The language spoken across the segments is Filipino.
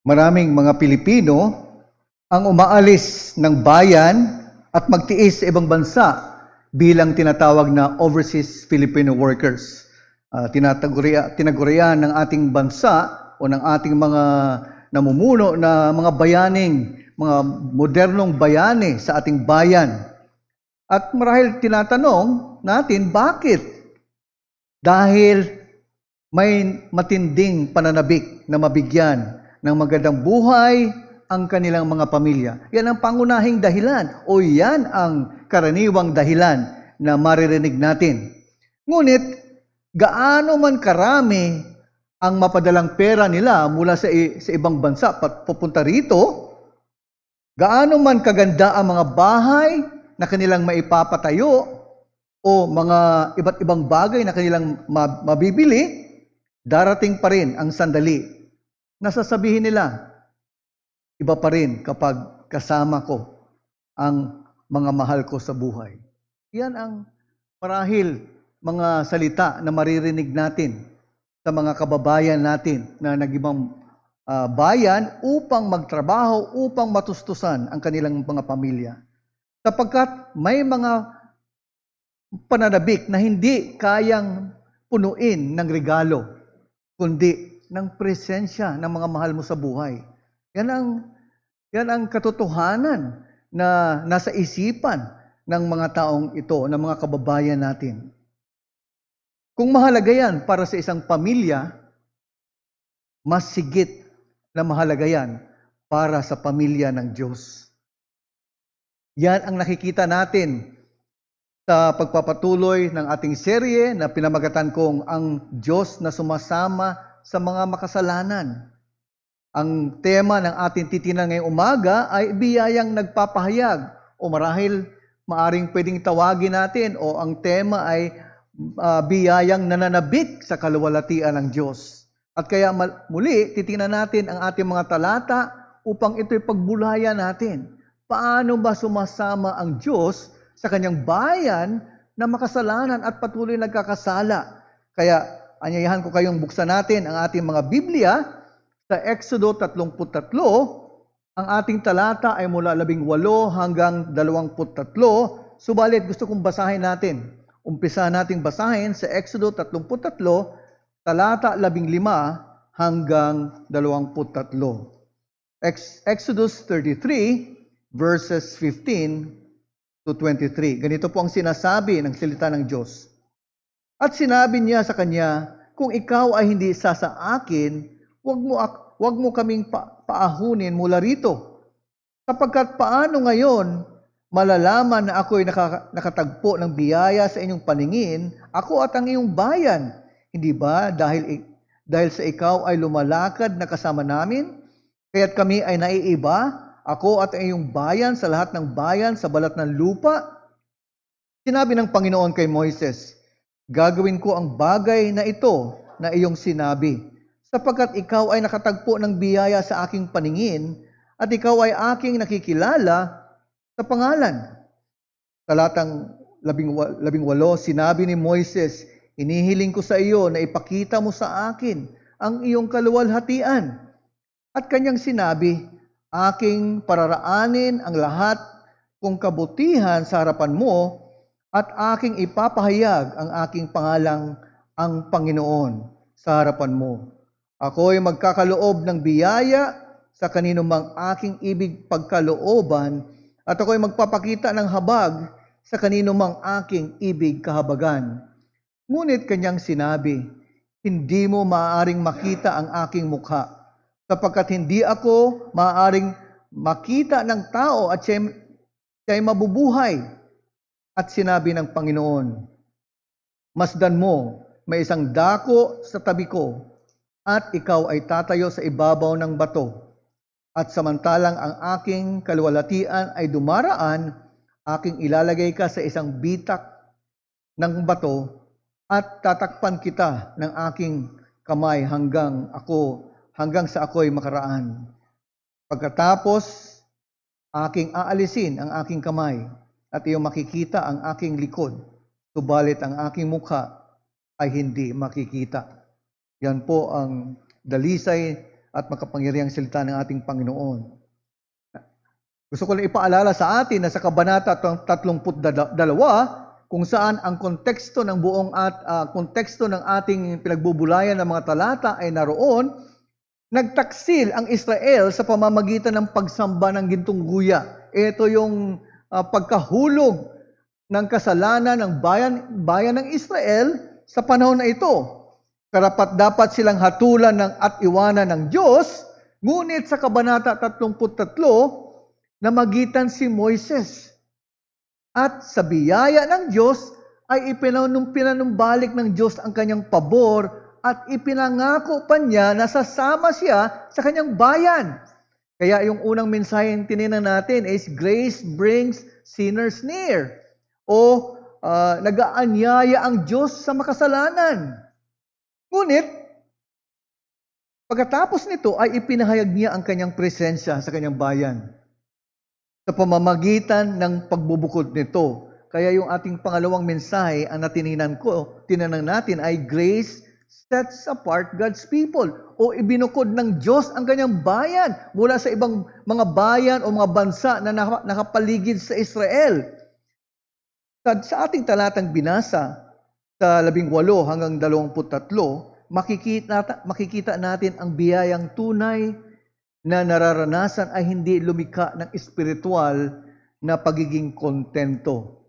Maraming mga Pilipino ang umaalis ng bayan at magtiis sa ibang bansa bilang tinatawag na overseas Filipino workers. Tinagurian ng ating bansa o ng ating mga namumuno na mga bayaning, mga modernong bayani sa ating bayan. At marahil tinatanong natin, bakit? Dahil may matinding pananabik na mabigyan ng magandang buhay ang kanilang mga pamilya. Yan ang pangunahing dahilan o yan ang karaniwang dahilan na maririnig natin. Ngunit, gaano man karami ang mapadalang pera nila mula sa ibang bansa papunta rito, gaano man kaganda ang mga bahay na kanilang maipapatayo o mga iba't ibang bagay na kanilang mabibili, darating pa rin ang sandali na sasabihin nila, iba pa rin kapag kasama ko ang mga mahal ko sa buhay. Yan ang marahil mga salita na maririnig natin sa mga kababayan natin na nag-ibang bayan upang magtrabaho, upang matustusan ang kanilang mga pamilya. Sapagkat may mga pananabik na hindi kayang punuin ng regalo, kundi ng presensya ng mga mahal mo sa buhay. Yan ang katotohanan na nasa isipan ng mga taong ito, ng mga kababayan natin. Kung mahalaga yan para sa isang pamilya, mas sigit na mahalaga yan para sa pamilya ng Diyos. Yan ang nakikita natin sa pagpapatuloy ng ating serye na pinamagatan kong ang Diyos na sumasama sa mga makasalanan. Ang tema ng ating titinan ngayong umaga ay biyayang nagpapahayag o marahil maaring pwedeng tawagin natin o ang tema ay biyayang nananabik sa kaluwalhatian ng Diyos. At kaya muli, titingnan natin ang ating mga talata upang ito'y pagbulayan natin. Paano ba sumasama ang Diyos sa kanyang bayan na makasalanan at patuloy nagkakasala? Kaya anyayahan ko kayong buksan natin ang ating mga Biblia sa Exodo 33. Ang ating talata ay mula 18 hanggang 23. Subalit gusto kong basahin natin. Umpisa nating basahin sa Exodo 33, talata 15 hanggang 23. Exodus 33, verses 15 to 23. Ganito po ang sinasabi ng salita ng Diyos. At sinabi niya sa kanya, kung ikaw ay hindi isa sa akin, wag mo kaming paahunin mula rito. Sapagkat paano ngayon malalaman na ako'y nakatagpo ng biyaya sa inyong paningin, ako at ang iyong bayan? Hindi ba dahil sa ikaw ay lumalakad na kasama namin? Kaya't kami ay naiiba, ako at ang iyong bayan sa lahat ng bayan sa balat ng lupa? Sinabi ng Panginoon kay Moises, gagawin ko ang bagay na ito na iyong sinabi, sapagkat ikaw ay nakatagpo ng biyaya sa aking paningin, at ikaw ay aking nakikilala sa pangalan. Talatang 18, sinabi ni Moises, inihiling ko sa iyo na ipakita mo sa akin ang iyong kaluwalhatian. At kanyang sinabi, aking pararaanin ang lahat kong kabutihan sa harapan mo at aking ipapahayag ang aking pangalang ang Panginoon sa harapan mo. Ako'y magkakaloob ng biyaya sa kanino mang aking ibig pagkalooban at ako'y magpapakita ng habag sa kanino mang aking ibig kahabagan. Ngunit kanyang sinabi, hindi mo maaaring makita ang aking mukha, sapagkat hindi ako maaaring makita ng tao at siya'y mabubuhay. At sinabi ng Panginoon, masdan mo, may isang dako sa tabi ko, at ikaw ay tatayo sa ibabaw ng bato. At samantalang ang aking kaluwalhatian ay dumaraan, aking ilalagay ka sa isang bitak ng bato at tatakpan kita ng aking kamay hanggang sa ako'y makaraan. Pagkatapos, aking aalisin ang aking kamay at iyong makikita ang aking likod, subalit ang aking mukha ay hindi makikita. Yan po ang dalisay at makapangyarihang salita ng ating Panginoon. Gusto ko lang ipaalala sa atin na sa Kabanata 32, kung saan ang konteksto ng konteksto ng ating pinagbubulayan ng mga talata ay naroon, nagtaksil ang Israel sa pamamagitan ng pagsamba ng gintong guya. Ito yung pagkahulog ng kasalanan ng bayan ng Israel sa panahon na ito. Karapat-dapat silang hatulan at iwanan ng Diyos, ngunit sa Kabanata 33, namagitan si Moises. At sa biyaya ng Diyos ay pinanumbalik ng Diyos ang kanyang pabor at ipinangako pa niya na sasama siya sa kanyang bayan. Kaya yung unang mensahe yung tininan natin is grace brings sinners near. O nag-aanyaya ang Diyos sa makasalanan. Ngunit, pagkatapos nito ay ipinahayag niya ang kanyang presensya sa kanyang bayan sa pamamagitan ng pagbubukod nito. Kaya yung ating pangalawang mensahe, ang tinanong natin ay grace sets apart God's people. O ibinukod ng Diyos ang kanyang bayan mula sa ibang mga bayan o mga bansa na nakapaligid sa Israel. Sa ating talatang binasa, sa 18 hanggang 23, makikita natin ang biyayang tunay na nararanasan ay hindi lumikha ng espiritual na pagiging kontento.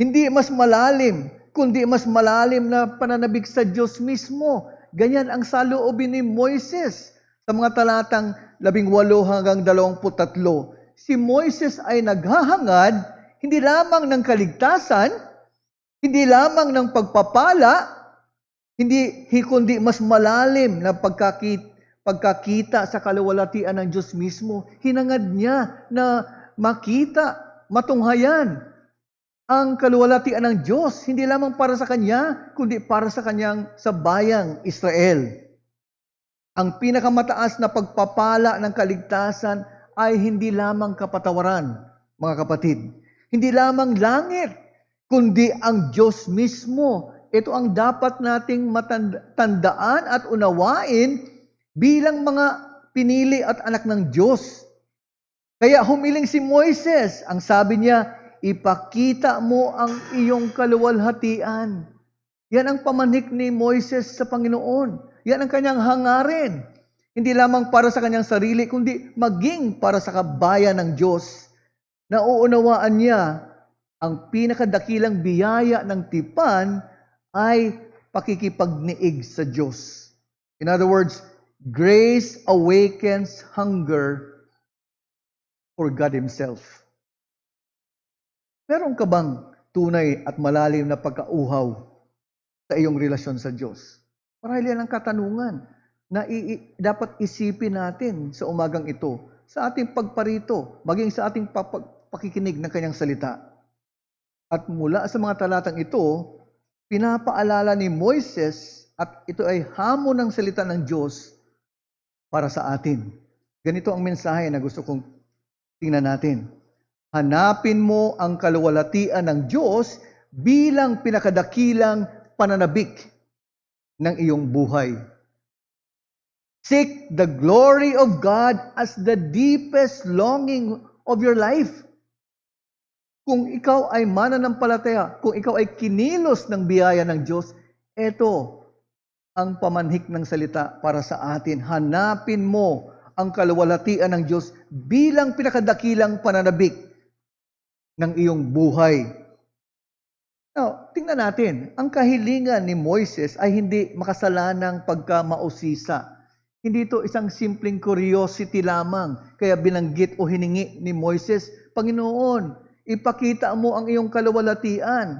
Hindi mas malalim, kundi mas malalim na pananabik sa Diyos mismo. Ganyan ang saloobin ni Moises sa mga talatang 18 hanggang 23. Si Moises ay naghahangad hindi lamang ng kaligtasan, hindi lamang ng pagpapala, kundi mas malalim na pagkakita sa kaluwalhatian ng Diyos mismo. Hinangad niya na makita, matunghayan ang kaluwalhatian ng Diyos, hindi lamang para sa kanya, kundi para sa bayang Israel. Ang pinakamataas na pagpapala ng kaligtasan ay hindi lamang kapatawaran, mga kapatid. Hindi lamang langit, kundi ang Diyos mismo. Ito ang dapat nating matandaan at unawain bilang mga pinili at anak ng Diyos. Kaya humiling si Moises, ang sabi niya, ipakita mo ang iyong kaluwalhatian. Yan ang pamanhik ni Moises sa Panginoon. Yan ang kanyang hangarin. Hindi lamang para sa kanyang sarili, kundi maging para sa kabayan ng Diyos. Nauunawaan niya ang pinakadakilang biyaya ng tipan ay pakikipagniig sa Diyos. In other words, grace awakens hunger for God Himself. Meron ka bang tunay at malalim na pagkauhaw sa iyong relasyon sa Diyos? Marahil yan ang katanungan na dapat isipin natin sa umagang ito, sa ating pagparito, maging sa ating pakikinig ng kanyang salita. At mula sa mga talatang ito, pinapaalala ni Moises at ito ay hamon ng salita ng Diyos para sa atin. Ganito ang mensahe na gusto kong tingnan natin. Hanapin mo ang kaluwalhatian ng Diyos bilang pinakadakilang pananabik ng iyong buhay. Seek the glory of God as the deepest longing of your life. Kung ikaw ay mananampalataya, kung ikaw ay kinilos ng biyaya ng Diyos, ito ang pamanhik ng salita para sa atin. Hanapin mo ang kaluwalhatian ng Diyos bilang pinakadakilang pananabik ng iyong buhay. Now, tingnan natin, ang kahilingan ni Moises ay hindi makasalanang pagkamausisa. Hindi ito isang simpleng curiosity lamang. Kaya binanggit o hiningi ni Moises, Panginoon, ipakita mo ang iyong kaluwalhatian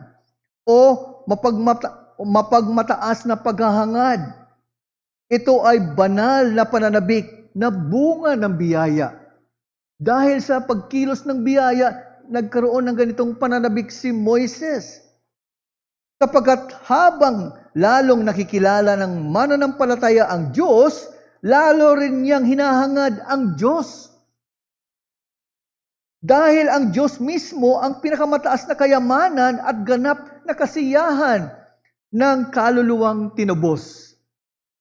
o mapagmataas na paghahangad. Ito ay banal na pananabik na bunga ng biyaya. Dahil sa pagkilos ng biyaya, nagkaroon ng ganitong pananabik si Moises. Sapagkat habang lalong nakikilala ng mananampalataya ang Diyos, lalo rin niyang hinahangad ang Diyos. Dahil ang Diyos mismo ang pinakamataas na kayamanan at ganap na kasiyahan ng kaluluwang tinubos.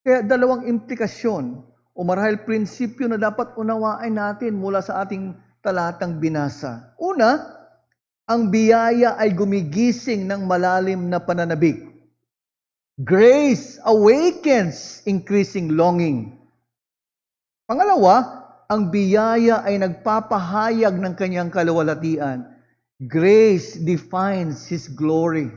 Kaya dalawang implikasyon o o marahil prinsipyo na dapat unawain natin mula sa ating talatang binasa. Una, ang biyaya ay gumigising ng malalim na pananabik. Grace awakens increasing longing. Pangalawa, ang biyaya ay nagpapahayag ng kanyang kaluwalhatian. Grace defines His glory.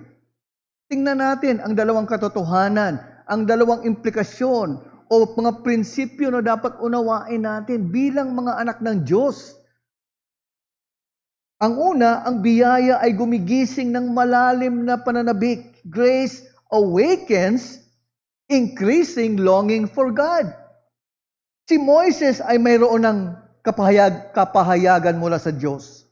Tingnan natin ang dalawang katotohanan, ang dalawang implikasyon o mga prinsipyo na dapat unawain natin bilang mga anak ng Diyos. Ang una, ang biyaya ay gumigising ng malalim na pananabik. Grace awakens increasing longing for God. Si Moises ay mayroon ng kapahayagan mula sa Diyos.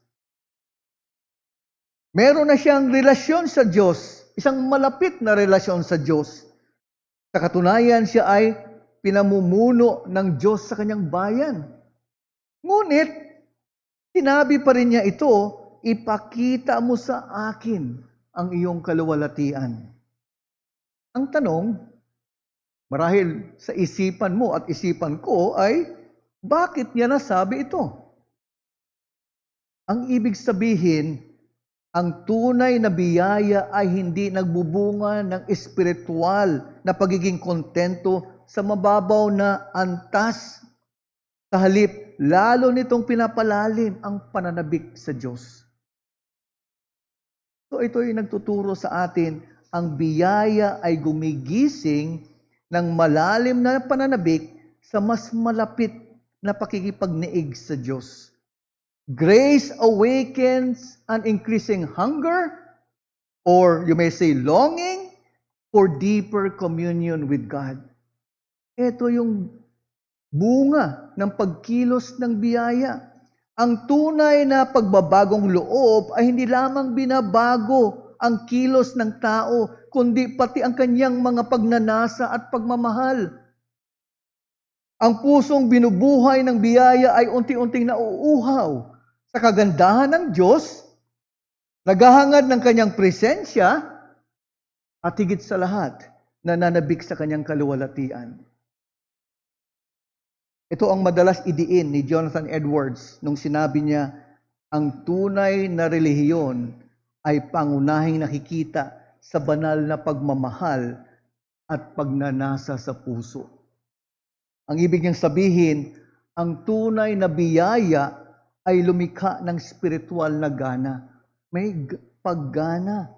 Meron na siyang relasyon sa Diyos, isang malapit na relasyon sa Diyos. Sa katunayan, siya ay pinamumuno ng Diyos sa kanyang bayan. Ngunit, sinabi pa rin niya ito, ipakita mo sa akin ang iyong kaluwalhatian. Ang tanong, marahil sa isipan mo at isipan ko ay, bakit niya nasabi ito? Ang ibig sabihin, ang tunay na biyaya ay hindi nagbubunga ng espiritual na pagiging kontento sa mababaw na antas. Sa halip, lalo nitong pinapalalim ang pananabik sa Diyos. So ito ay nagtuturo sa atin, ang biyaya ay gumigising ng malalim na pananabik sa mas malapit na pakikipagniig sa Diyos. Grace awakens an increasing hunger, or you may say longing, for deeper communion with God. Ito yung bunga ng pagkilos ng biyaya. Ang tunay na pagbabagong loob ay hindi lamang binabago ang kilos ng tao, kundi pati ang kanyang mga pagnanasa at pagmamahal. Ang pusong binubuhay ng biyaya ay unti-unting nauuhaw sa kagandahan ng Diyos, naghahangad ng kanyang presensya, at higit sa lahat, nananabik sa kanyang kaluwalhatian. Ito ang madalas idiin ni Jonathan Edwards nung sinabi niya, ang tunay na relihiyon ay pangunahing nakikita sa banal na pagmamahal at pagnanasa sa puso. Ang ibig niyang sabihin, ang tunay na biyaya ay lumikha ng spiritual na gana. May paggana,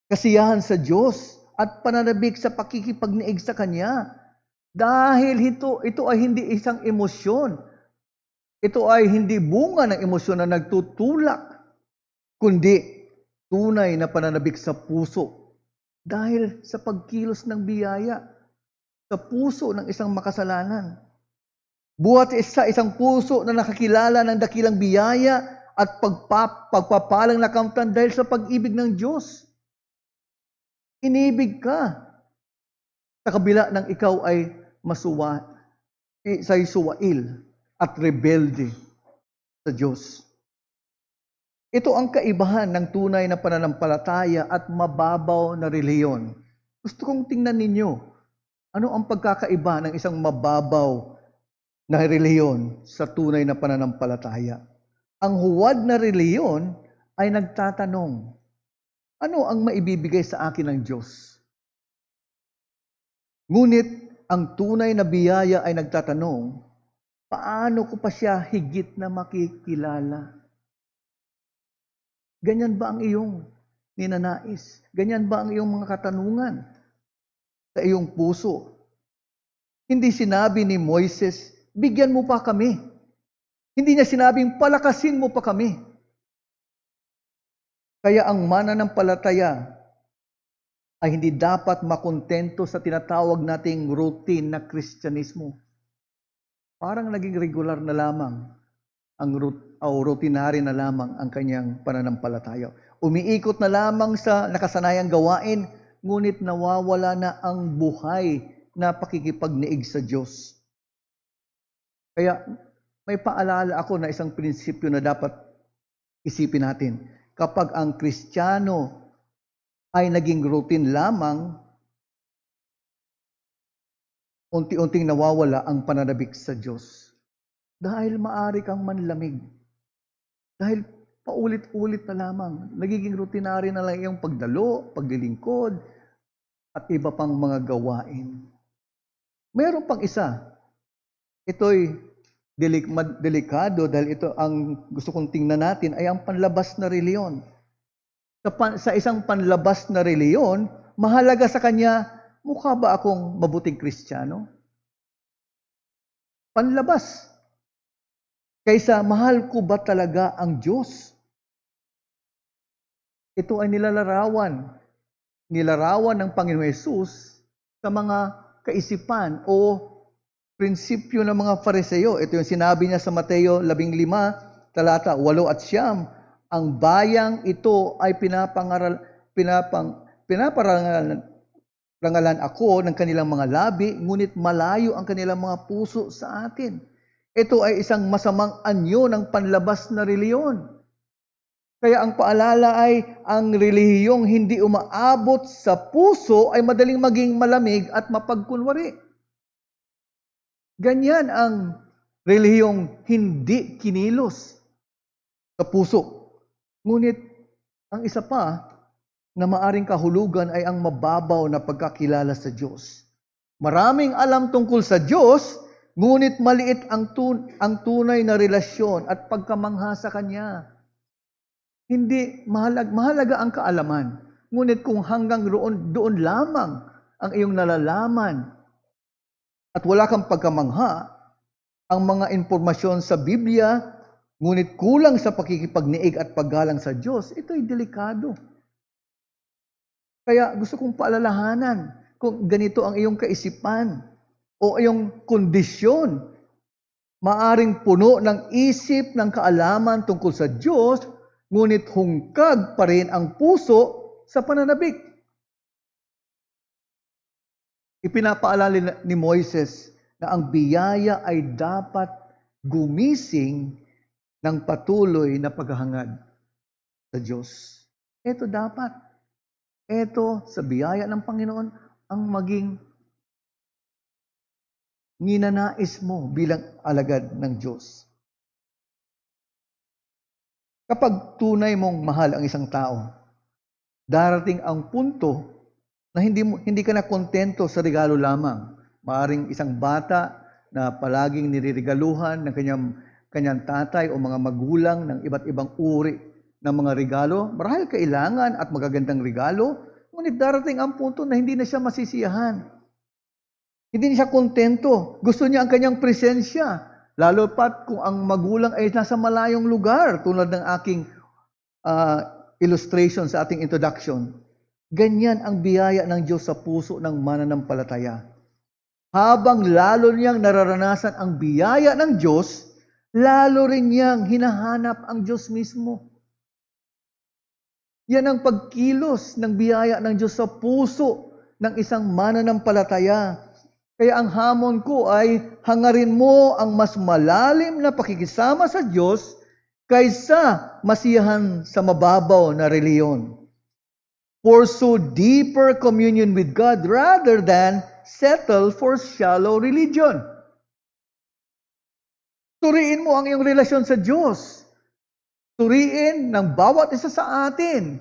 kasiyahan sa Diyos at pananabik sa pakikipagniig sa Kanya. Dahil ito ay hindi isang emosyon. Ito ay hindi bunga ng emosyon na nagtutulak, kundi tunay na pananabik sa puso. Dahil sa pagkilos ng biyaya sa puso ng isang makasalanan. Buhat sa isang puso na nakakilala ng dakilang biyaya at pagpapalang nakamtan dahil sa pag-ibig ng Diyos. Inibig ka sa kabila ng ikaw ay suwail at rebelde sa Diyos. Ito ang kaibahan ng tunay na pananampalataya at mababaw na relihiyon. Gusto kong tingnan ninyo, ano ang pagkakaiba ng isang mababaw na relihiyon sa tunay na pananampalataya? Ang huwad na relihiyon ay nagtatanong, ano ang maibibigay sa akin ng Diyos? Ngunit ang tunay na biyaya ay nagtatanong, paano ko pa siya higit na makikilala? Ganyan ba ang iyong ninanais? Ganyan ba ang iyong mga katanungan sa iyong puso? Hindi sinabi ni Moises, bigyan mo pa kami. Hindi niya sinabing, palakasin mo pa kami. Kaya ang mananampalataya ay hindi dapat makontento sa tinatawag nating routine na Kristyanismo. Parang naging regular na lamang o routinary na lamang ang kanyang pananampalataya. Umiikot na lamang sa nakasanayang gawain, ngunit nawawala na ang buhay na pakikipagniig sa Diyos. Kaya may paalala ako na isang prinsipyo na dapat isipin natin. Kapag ang Kristiyano ay naging routine lamang, unti-unting nawawala ang pananabik sa Diyos. Dahil maari kang manlamig. Dahil paulit-ulit na lamang. Nagiging rutinary na lang yung pagdalo, paglilingkod, at iba pang mga gawain. Meron pang isa. Ito'y delikado dahil ito ang gusto kong tingnan natin ay ang panlabas na reliyon. Sa isang panlabas na reliyon, mahalaga sa kanya, mukha ba akong mabuting Kristiyano? Panlabas. Kaysa mahal ko ba talaga ang Diyos? Ito ay nilarawan ng Panginoon Hesus sa mga kaisipan o prinsipyo ng mga Fariseo. Ito yung sinabi niya sa Mateo 15, talata 8 at 9. Ang bayang ito ay pinaparangalan ako ng kanilang mga labi, ngunit malayo ang kanilang mga puso sa atin. Ito ay isang masamang anyo ng panlabas na reliyon. Kaya ang paalala ay ang relihiyong hindi umaabot sa puso ay madaling maging malamig at mapagkunwari. Ganyan ang relihiyong hindi kinilos sa puso. Ngunit ang isa pa na maaring kahulugan ay ang mababaw na pagkakilala sa Diyos. Maraming alam tungkol sa Diyos, ngunit maliit ang tunay na relasyon at pagkamangha sa Kanya. Hindi mahalaga ang kaalaman, ngunit kung hanggang doon lamang ang iyong nalalaman at wala kang pagkamangha, ang mga impormasyon sa Biblia, ngunit kulang sa pakikipagniig at paggalang sa Diyos, ito'y delikado. Kaya gusto kong paalalahanan, kung ganito ang iyong kaisipan o iyong kondisyon, maaring puno ng isip ng kaalaman tungkol sa Diyos, ngunit hungkag pa rin ang puso sa pananabik. Ipinapaalala ni Moises na ang biyaya ay dapat gumising ng patuloy na paghahangad sa Diyos. Ito dapat. Ito sa biyaya ng Panginoon ang maging ninanais mo bilang alagad ng Diyos. Kapag tunay mong mahal ang isang tao, darating ang punto na hindi ka na kontento sa regalo lamang. Maaring isang bata na palaging niriregaluhan ng kanyang tatay o mga magulang ng iba't ibang uri ng mga regalo. Marahil kailangan at magagandang regalo, ngunit darating ang punto na hindi na siya masisiyahan. Hindi na siya kontento. Gusto niya ang kanyang presensya. Lalo pat kung ang magulang ay nasa malayong lugar, tulad ng aking illustration sa ating introduction. Ganyan ang biyaya ng Diyos sa puso ng mananampalataya. Habang lalo niyang nararanasan ang biyaya ng Diyos, lalo rin niyang hinahanap ang Diyos mismo. Yan ang pagkilos ng biyaya ng Diyos sa puso ng isang mananampalataya. Kaya ang hamon ko ay hangarin mo ang mas malalim na pakikisama sa Diyos kaysa masiyahan sa mababaw na reliyon. Pursue deeper communion with God rather than settle for shallow religion. Suriin mo ang iyong relasyon sa Diyos. Suriin ng bawat isa sa atin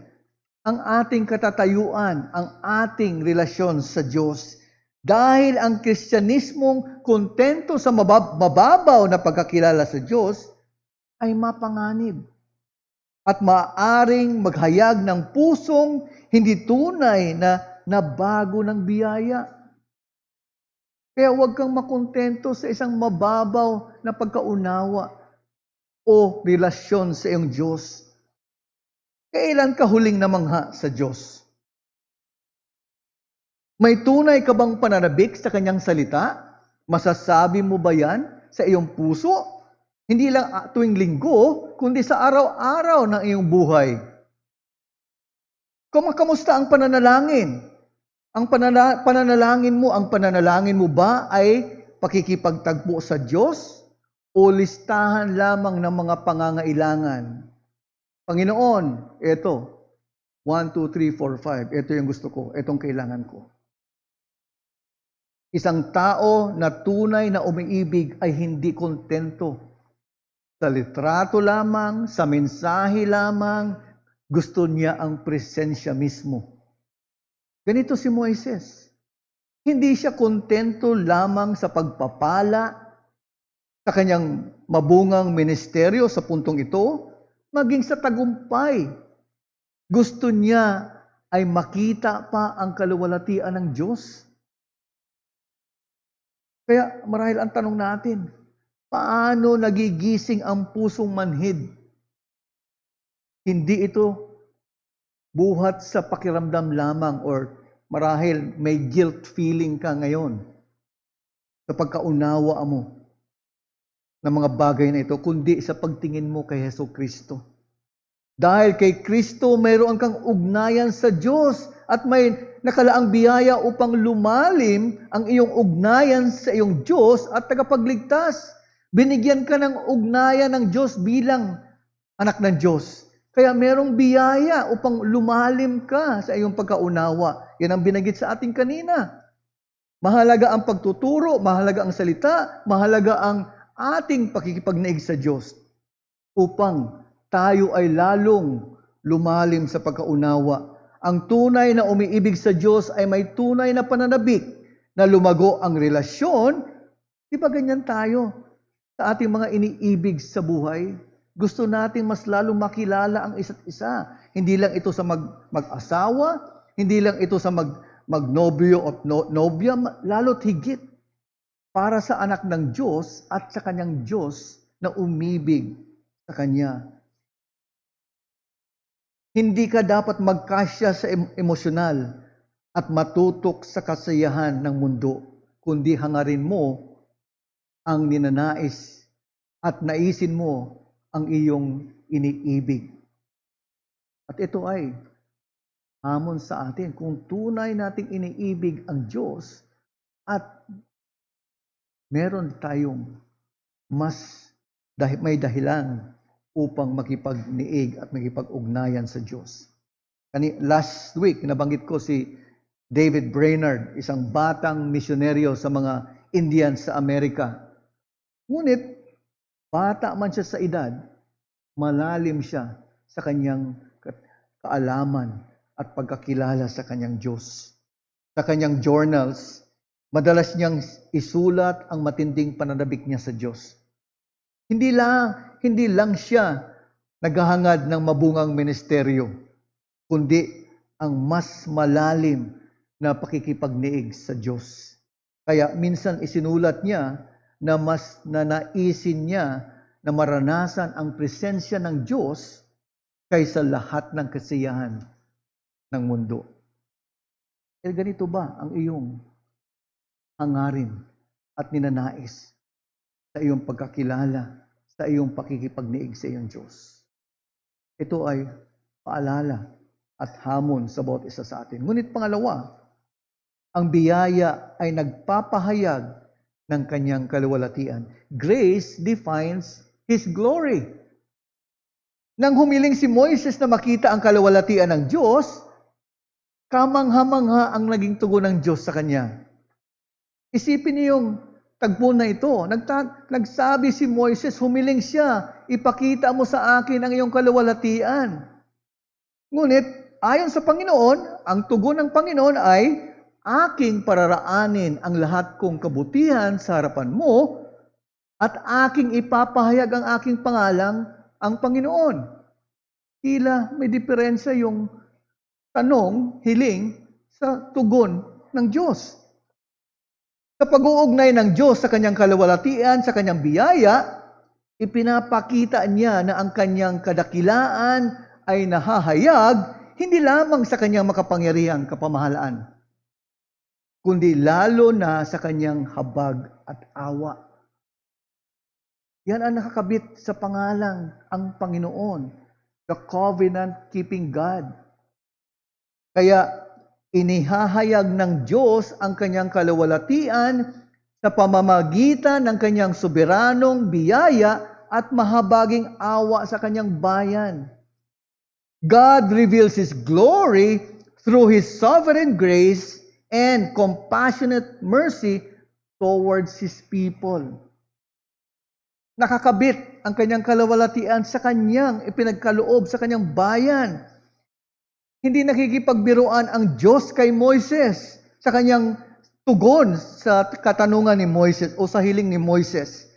ang ating katatayuan, ang ating relasyon sa Diyos. Dahil ang Kristyanismong kontento sa mababaw na pagkakilala sa Diyos ay mapanganib at maaring maghayag ng pusong hindi tunay na nabago ng biyaya. Kaya huwag kang makontento sa isang mababaw na pagkaunawa o relasyon sa iyong Diyos. Kailan ka huling namangha sa Diyos? May tunay ka bang pananabik sa kanyang salita? Masasabi mo ba yan sa iyong puso? Hindi lang tuwing linggo, kundi sa araw-araw ng iyong buhay. Kamusta ang pananalangin? Ang pananalangin mo ba ay pakikipagtagpo sa Diyos o listahan lamang ng mga pangangailangan? Panginoon, ito, 1, 2, 3, 4, 5, ito yung gusto ko, itong kailangan ko. Isang tao na tunay na umiibig ay hindi kontento sa litrato lamang, sa mensahe lamang. Gusto niya ang presensya mismo. Ganito si Moises. Hindi siya kontento lamang sa pagpapala sa kanyang mabungang ministeryo sa puntong ito, maging sa tagumpay. Gusto niya ay makita pa ang kaluwalhatian ng Diyos. Kaya marahil ang tanong natin, paano nagigising ang pusong manhid? Hindi ito buhat sa pakiramdam lamang or marahil may guilt feeling ka ngayon sa pagkaunawa mo ng mga bagay na ito, kundi sa pagtingin mo kay Jesucristo. Dahil kay Kristo, mayroon kang ugnayan sa Diyos at may nakalaang biyaya upang lumalim ang iyong ugnayan sa iyong Diyos at tagapagligtas. Binigyan ka ng ugnayan ng Diyos bilang anak ng Diyos. Kaya mayroong biyaya upang lumalim ka sa iyong pagkaunawa. Yan ang binanggit sa ating kanina. Mahalaga ang pagtuturo, mahalaga ang salita, mahalaga ang ating pakikipagnaig sa Diyos upang tayo ay lalong lumalim sa pagkaunawa. Ang tunay na umiibig sa Diyos ay may tunay na pananabik na lumago ang relasyon. Di ba ganyan tayo sa ating mga iniibig sa buhay? Gusto natin mas lalong makilala ang isa't isa. Hindi lang ito sa mag-asawa, hindi lang ito sa magnobyo o nobya, lalo't higit para sa anak ng Diyos at sa kanyang Diyos na umibig sa Kanya. Hindi ka dapat magkasya sa emosyonal at matutok sa kasiyahan ng mundo, kundi hangarin mo ang ninanais at naisin mo ang iyong iniibig. At ito ay hamon sa atin kung tunay nating iniibig ang Diyos at meron tayong may dahilan upang makipagniig at makipag-ugnayan sa Diyos. Last week, nabanggit ko si David Brainerd, isang batang misyonaryo sa mga Indians sa Amerika. Ngunit, bata man siya sa edad, malalim siya sa kanyang kaalaman at pagkakilala sa kanyang Diyos. Sa kanyang journals, madalas niyang isulat ang matinding pananabik niya sa Diyos. Hindi lang siya naghahangad ng mabungang ministeryo, kundi ang mas malalim na pakikipagniig sa Diyos. Kaya minsan isinulat niya na mas nanaisin niya na maranasan ang presensya ng Diyos kaysa lahat ng kasiyahan ng mundo. Ganito ba ang iyong hangarin at ninanais sa iyong pagkakilala, sa iyong pakikipagniig sa iyong Diyos? Ito ay paalala at hamon sa bawat isa sa atin. Ngunit pangalawa, ang biyaya ay nagpapahayag ng kanyang kaluwalhatian. Grace defines His glory. Nang humiling si Moises na makita ang kaluwalhatian ng Diyos, kamangha-mangha ang naging tugon ng Diyos sa kanya. Isipin niyo yung tagpo na ito. Nagsabi si Moises, humiling siya, ipakita mo sa akin ang iyong kaluwalhatian. Ngunit, ayon sa Panginoon, ang tugon ng Panginoon ay, aking pararaanin ang lahat kong kabutihan sa harapan mo, at aking ipapahayag ang aking pangalang, ang Panginoon. Tila may diferensya yung tanong, hiling, sa tugon ng Diyos. Sa pag-uugnay ng Diyos sa kanyang kaluwalhatian, sa kanyang biyaya, ipinapakita niya na ang kanyang kadakilaan ay nahahayag hindi lamang sa kanyang makapangyarihang kapamahalaan, kundi lalo na sa kanyang habag at awa. Yan ang nakakabit sa pangalang ang Panginoon, the covenant-keeping God. Kaya inihahayag ng Diyos ang kanyang kaluwalhatian sa pamamagitan ng kanyang soberanong biyaya at mahabaging awa sa kanyang bayan. God reveals His glory through His sovereign grace and compassionate mercy towards His people. Nakakabit ang kanyang kalawalatian sa kanyang ipinagkaloob sa kanyang bayan. Hindi nakikipagbiruan ang Diyos kay Moises sa kanyang tugon sa katanungan ni Moises o sa hiling ni Moises.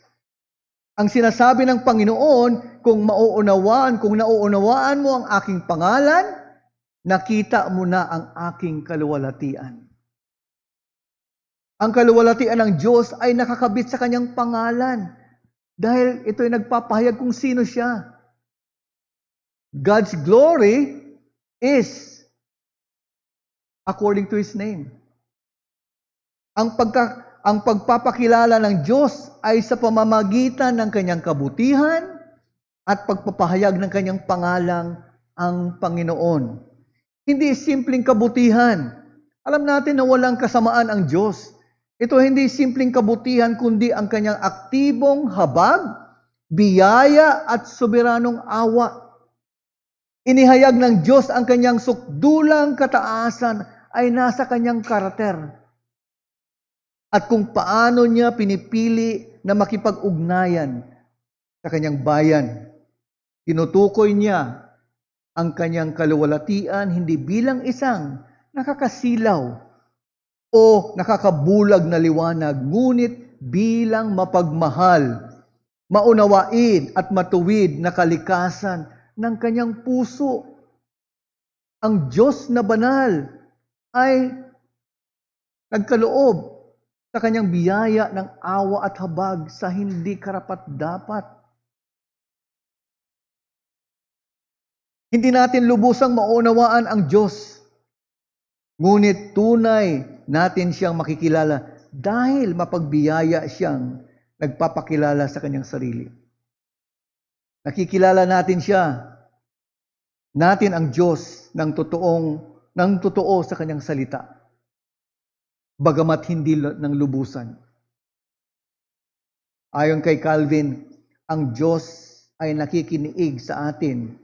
Ang sinasabi ng Panginoon, kung nauunawaan mo ang aking pangalan, nakita mo na ang aking kaluwalhatian. Ang kaluwalhatian ng Diyos ay nakakabit sa kanyang pangalan dahil ito ay nagpapahayag kung sino siya. God's glory is according to His name. Ang pagpapakilala ng Diyos ay sa pamamagitan ng kanyang kabutihan at pagpapahayag ng kanyang pangalang ang Panginoon. Hindi simpleng kabutihan. Alam natin na walang kasamaan ang Diyos. Ito hindi simpleng kabutihan kundi ang kanyang aktibong habag, biyaya at soberanong awa. Inihayag ng Diyos ang kanyang sukdulang kataasan ay nasa kanyang karakter. At kung paano niya pinipili na makipag-ugnayan sa kanyang bayan. Tinutukoy niya ang kanyang kaluwalhatian hindi bilang isang nakakasilaw o nakakabulag na liwanag, ngunit bilang mapagmahal, maunawain at matuwid na kalikasan ng kanyang puso. Ang Diyos na banal ay nagkaloob sa kanyang biyaya ng awa at habag sa hindi karapat-dapat. Hindi natin lubusang maunawaan ang Diyos, ngunit tunay natin siyang makikilala dahil mapagbiyaya siyang nagpapakilala sa kanyang sarili. Nakikilala natin siya, natin ang Diyos ng totoo sa kanyang salita. Bagamat hindi ng lubusan. Ayon kay Calvin, ang Diyos ay nakikiniig sa atin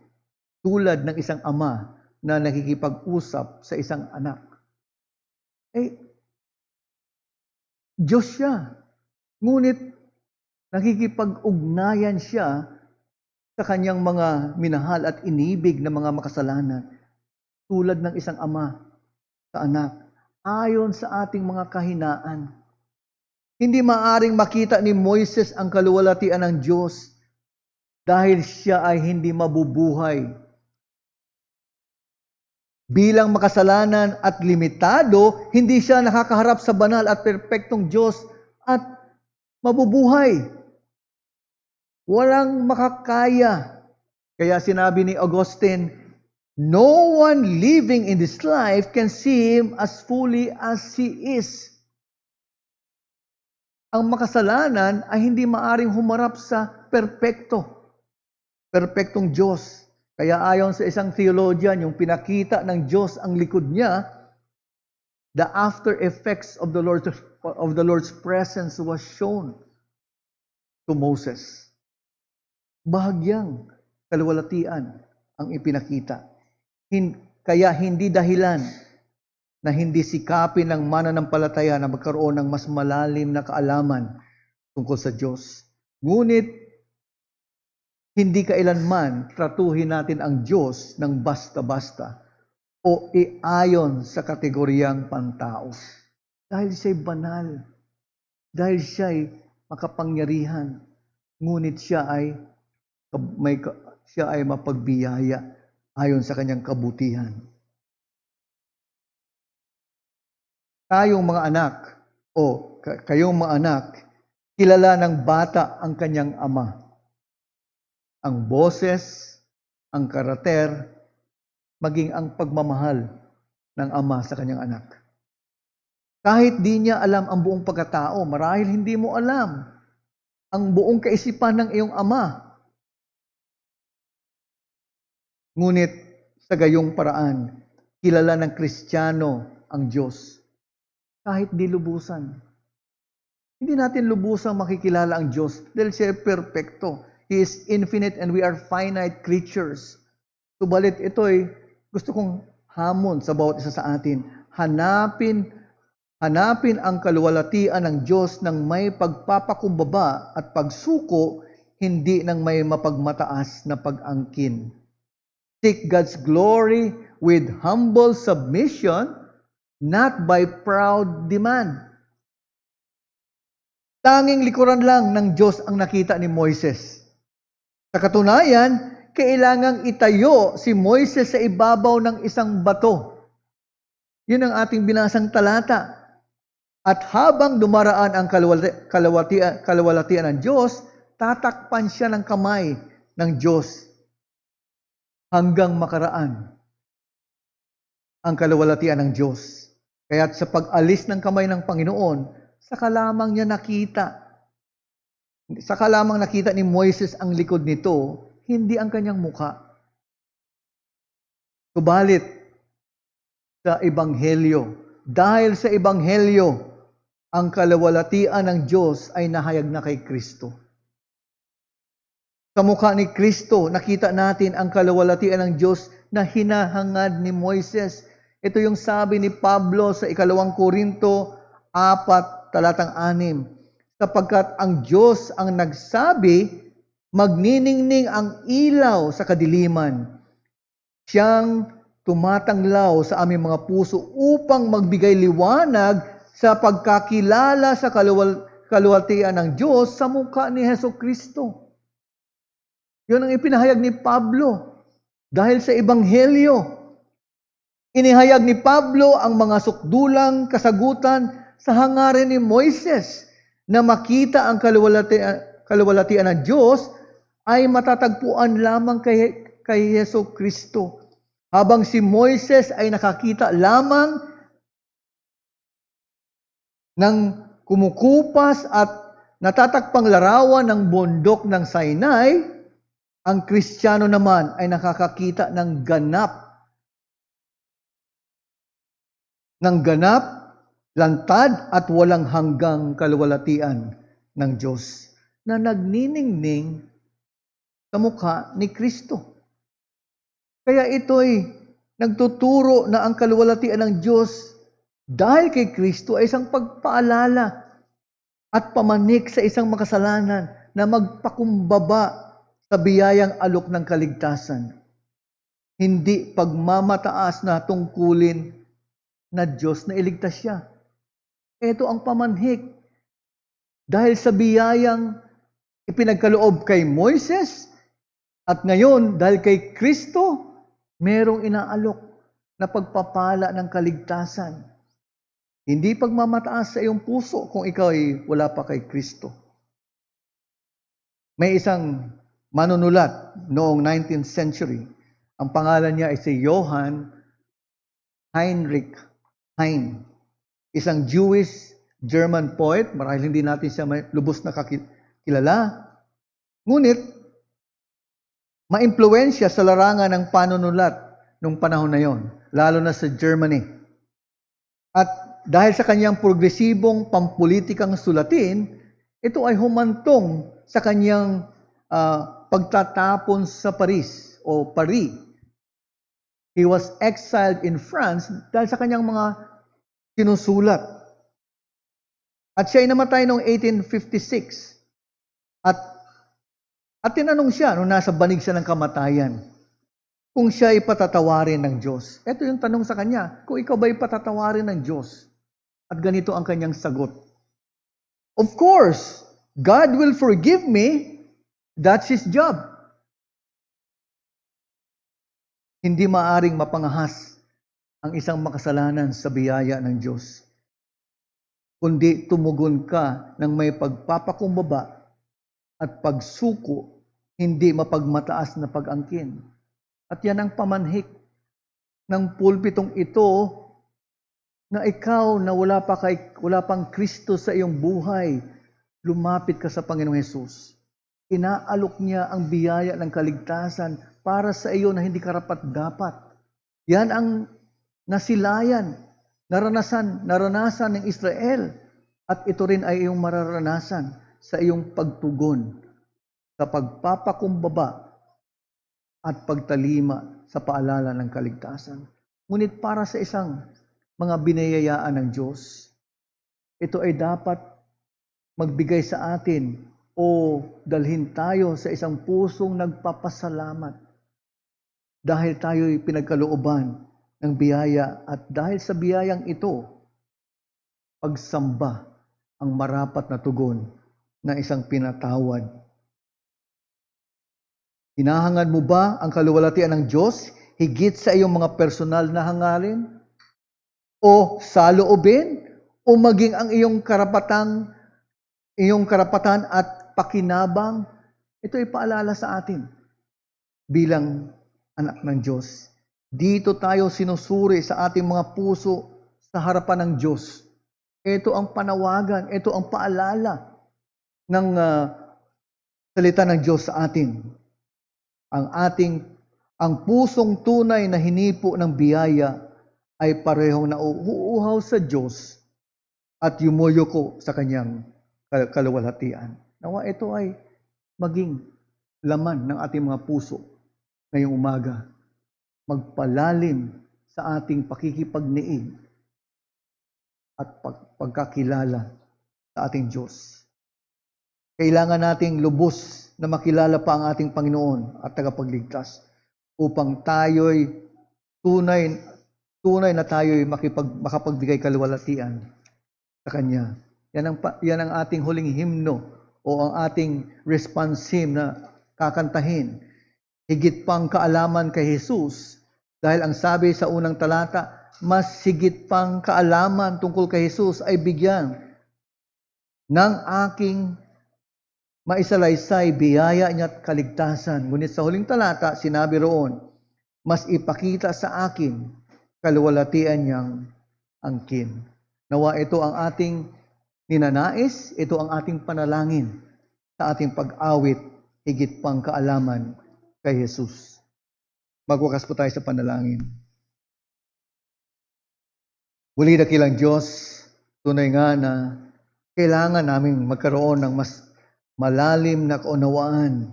tulad ng isang ama na nakikipag-usap sa isang anak. Diyos siya. Ngunit nakikipag-ugnayan siya sa kanyang mga minahal at inibig na mga makasalanan tulad ng isang ama sa anak. Ayon sa ating mga kahinaan. Hindi maaring makita ni Moises ang kaluwalhatian ng Diyos dahil siya ay hindi mabubuhay. Bilang makasalanan at limitado, hindi siya nakakaharap sa banal at perpektong Diyos at mabubuhay. Walang makakaya. Kaya sinabi ni Augustine, no one living in this life can see Him as fully as He is. Ang makasalanan ay hindi maaring humarap sa perpektong Diyos. Kaya ayon sa isang theologian, yung pinakita ng Diyos ang likod niya, the after effects of the Lord's presence was shown to Moses. Bahagyang kaluwalhatian ang ipinakita. Kaya hindi dahilan na hindi sikapin ng mananampalataya na magkaroon ng mas malalim na kaalaman tungkol sa Diyos. Ngunit, hindi kailanman tratuhin natin ang Diyos ng basta-basta o iayon sa kategoryang pantao. Dahil siya'y banal, dahil siya'y makapangyarihan, ngunit siya ay mapagbiyaya ayon sa kanyang kabutihan. Kayong mga anak, kilala ng bata ang kanyang ama. Ang boses, ang karakter, maging ang pagmamahal ng ama sa kanyang anak. Kahit di niya alam ang buong pagkatao, marahil hindi mo alam ang buong kaisipan ng iyong ama. Ngunit sa gayong paraan, kilala ng Kristiyano ang Diyos. Kahit di lubusan. Hindi natin lubusang makikilala ang Diyos dahil siya ay perpekto. He is infinite and we are finite creatures. Subalit ito'y gusto kong hamon sa bawat isa sa atin. Hanapin Hanapin ang kaluwalhatian ng Diyos ng may pagpapakumbaba at pagsuko, hindi ng may mapagmataas na pag-angkin. Seek God's glory with humble submission, not by proud demand. Tanging likuran lang ng Diyos ang nakita ni Moises. Sa katunayan, kailangang itayo si Moises sa ibabaw ng isang bato. Yun ang ating binasang talata. At habang dumaraan ang kaluwalhatian ng Diyos, tatakpan siya ng kamay ng Diyos hanggang makaraan ang kaluwalhatian ng Diyos. Kaya't sa pag-alis ng kamay ng Panginoon, saka lamang niya nakita. Saka lamang nakita ni Moises ang likod nito, hindi ang kanyang muka. Subalit, sa Ebanghelyo, dahil sa Ebanghelyo, ang kaluwalhatian ng Diyos ay nahayag na kay Kristo. Sa mukha ni Kristo, nakita natin ang kaluwalhatian ng Diyos na hinahangad ni Moises. Ito yung sabi ni Pablo sa 2 Korinto 4, talatang 6. Sapagkat ang Diyos ang nagsabi, magniningning ang ilaw sa kadiliman. Siyang tumatanglaw sa aming mga puso upang magbigay liwanag sa pagkakilala sa kaluwalhatian ng Diyos sa mukha ni Hesukristo. Yun ang ipinahayag ni Pablo dahil sa Ebanghelyo. Inihayag ni Pablo ang mga sukdulang kasagutan sa hangarin ni Moises na makita ang kaluwalhatian ng Diyos ay matatagpuan lamang kay Hesukristo. Habang si Moises ay nakakita lamang ng kumukupas at natatakpang larawan ng bundok ng Sinai, ang Kristiyano naman ay nakakakita ng ganap, lantad at walang hanggang kaluwalhatian ng Diyos na nagniningning sa mukha ni Kristo. Kaya ito'y nagtuturo na ang kaluwalhatian ng Diyos dahil kay Kristo ay isang pagpaalala at pamanik sa isang makasalanan na magpakumbaba sa biyayang alok ng kaligtasan. Hindi pagmamataas na tungkulin na Diyos na iligtas siya. Ito ang pamanhik. Dahil sa biyayang ipinagkaloob kay Moises at ngayon dahil kay Kristo, merong inaalok na pagpapala ng kaligtasan. Hindi pagmamataas sa iyong puso kung ikaw ay wala pa kay Kristo. May isang manunulat noong 19th century. Ang pangalan niya ay si Johann Heinrich Heine. Isang Jewish German poet. Marahil hindi natin siya lubos na kilala. Ngunit, maimpluwensya sa larangan ng panunulat nung panahon na yon, lalo na sa Germany. At dahil sa kanyang progresibong pampulitikang sulatin, ito ay humantong sa kanyang pagtatapon sa Paris o Paris. He was exiled in France dahil sa kanyang mga sinusulat. At siya ay namatay noong 1856. At tinanong siya nung nasa banig siya ng kamatayan kung siya ay patatawarin ng Diyos. Ito yung tanong sa kanya, kung ikaw ba ay patatawarin ng Diyos? At ganito ang kanyang sagot. Of course, God will forgive me. That's His job. Hindi maaring mapangahas ang isang makasalanan sa biyaya ng Diyos, kundi tumugon ka ng may pagpapakumbaba at pagsuko, hindi mapagmataas na pag-angkin. At yan ang pamanhik ng pulpitong ito na ikaw na wala pang Kristo sa iyong buhay, lumapit ka sa Panginoong Hesus. Inaalok niya ang biyaya ng kaligtasan para sa iyo na hindi karapat-dapat. Yan ang nasilayan, naranasan ng Israel. At ito rin ay iyong mararanasan sa iyong pagtugon sa pagpapakumbaba at pagtalima sa paalala ng kaligtasan. Ngunit para sa isang mga binayayaan ng Diyos, ito ay dapat magbigay sa atin o dalhin tayo sa isang pusong nagpapasalamat dahil tayo'y pinagkalooban ng biyaya at dahil sa biyayang ito, pagsamba ang marapat na tugon na isang pinatawad. Hinahangad mo ba ang kaluwalhatian ng Diyos higit sa iyong mga personal na hangarin? O saloobin? O maging ang iyong karapatan at pakinabang? Ito ay paalala sa atin bilang anak ng Diyos. Dito tayo sinusuri sa ating mga puso sa harapan ng Diyos. Ito ang panawagan, ito ang paalala ng salita ng Diyos sa atin. Ang pusong tunay na hinipo ng biyaya ay parehong nauuhaw sa Diyos at yumuyuko sa kanyang kaluwalhatian. Nawa ito ay maging laman ng ating mga puso ngayong umaga. Magpalalim sa ating pakikipagniig at pagkakilala sa ating Diyos. Kailangan nating lubos na makilala pa ang ating Panginoon at tagapagligtas upang tayo'y tunay na tayo'y makapagbigay kaluwalhatian sa Kanya. Yan ang ating huling himno o ang ating response hymn na kakantahin. Higit pang kaalaman kay Jesus, dahil ang sabi sa unang talata, mas higit pang kaalaman tungkol kay Jesus ay bigyan ng aking maisalaysay biyaya niya at kaligtasan. Ngunit sa huling talata, sinabi roon, mas ipakita sa akin kaluwalhatian niyang angkin. Nawa ito ang ating ninanais, ito ang ating panalangin sa ating pag-awit, higit pang kaalaman kay Jesus. Magwakas po tayo sa panalangin. Muli dakilang Diyos, tunay nga na kailangan naming magkaroon ng mas malalim na kaunawaan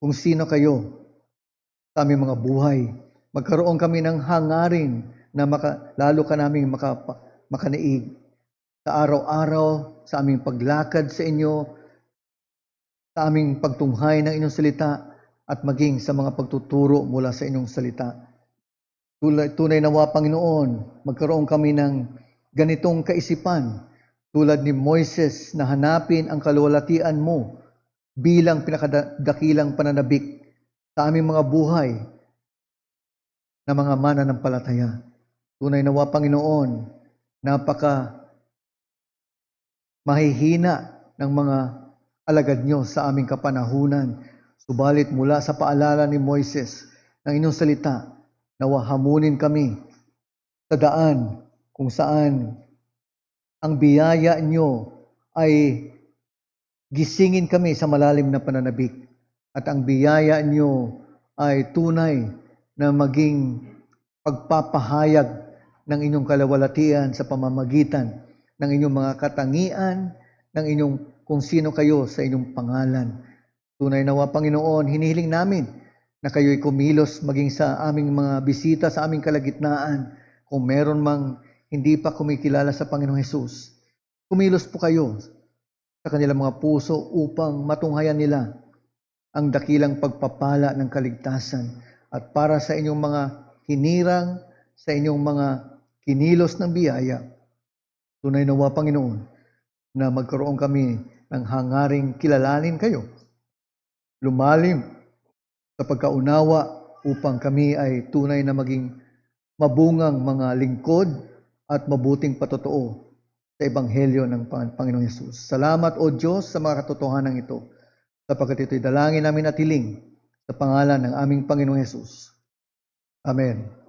kung sino kayo sa aming mga buhay. Magkaroon kami ng hangarin na lalo ka naming makanaig sa araw-araw, sa aming paglakad sa inyo, sa aming pagtunghay ng inyong salita, at maging sa mga pagtuturo mula sa inyong salita. Tunay nawa, Panginoon, magkaroon kami ng ganitong kaisipan, tulad ni Moises na hanapin ang kaluwalhatian mo bilang pinakadakilang pananabik sa aming mga buhay na mga mananampalataya. Tunay nawa, Panginoon, napaka mahihina ng mga alagad nyo sa aming kapanahunan. Subalit mula sa paalala ni Moises ng inyong salita, nawa hamunin kami sa daan kung saan ang biyaya nyo ay gisingin kami sa malalim na pananabik. At ang biyaya nyo ay tunay na maging pagpapahayag ng inyong kaluwalhatian sa pamamagitan ng inyong mga katangian, ng inyong kung sino kayo sa inyong pangalan. Tunay nawa, Panginoon, hinihiling namin na kayo'y kumilos maging sa aming mga bisita sa aming kalagitnaan. Kung meron mang hindi pa kumikilala sa Panginoong Hesus, kumilos po kayo sa kanilang mga puso upang matunghayan nila ang dakilang pagpapala ng kaligtasan. At para sa inyong mga hinirang, sa inyong mga kinilos ng biyaya, tunay nawa, Panginoon, na magkaroon kami ng hangaring kilalanin kayo, lumalim sa pagkaunawa upang kami ay tunay na maging mabungang mga lingkod at mabuting patotoo sa Ebanghelyo ng Panginoong Hesus. Salamat, O Diyos, sa mga katotohanan ito, sapagkat ito'y dalangin namin at hiling sa pangalan ng aming Panginoong Hesus. Amen.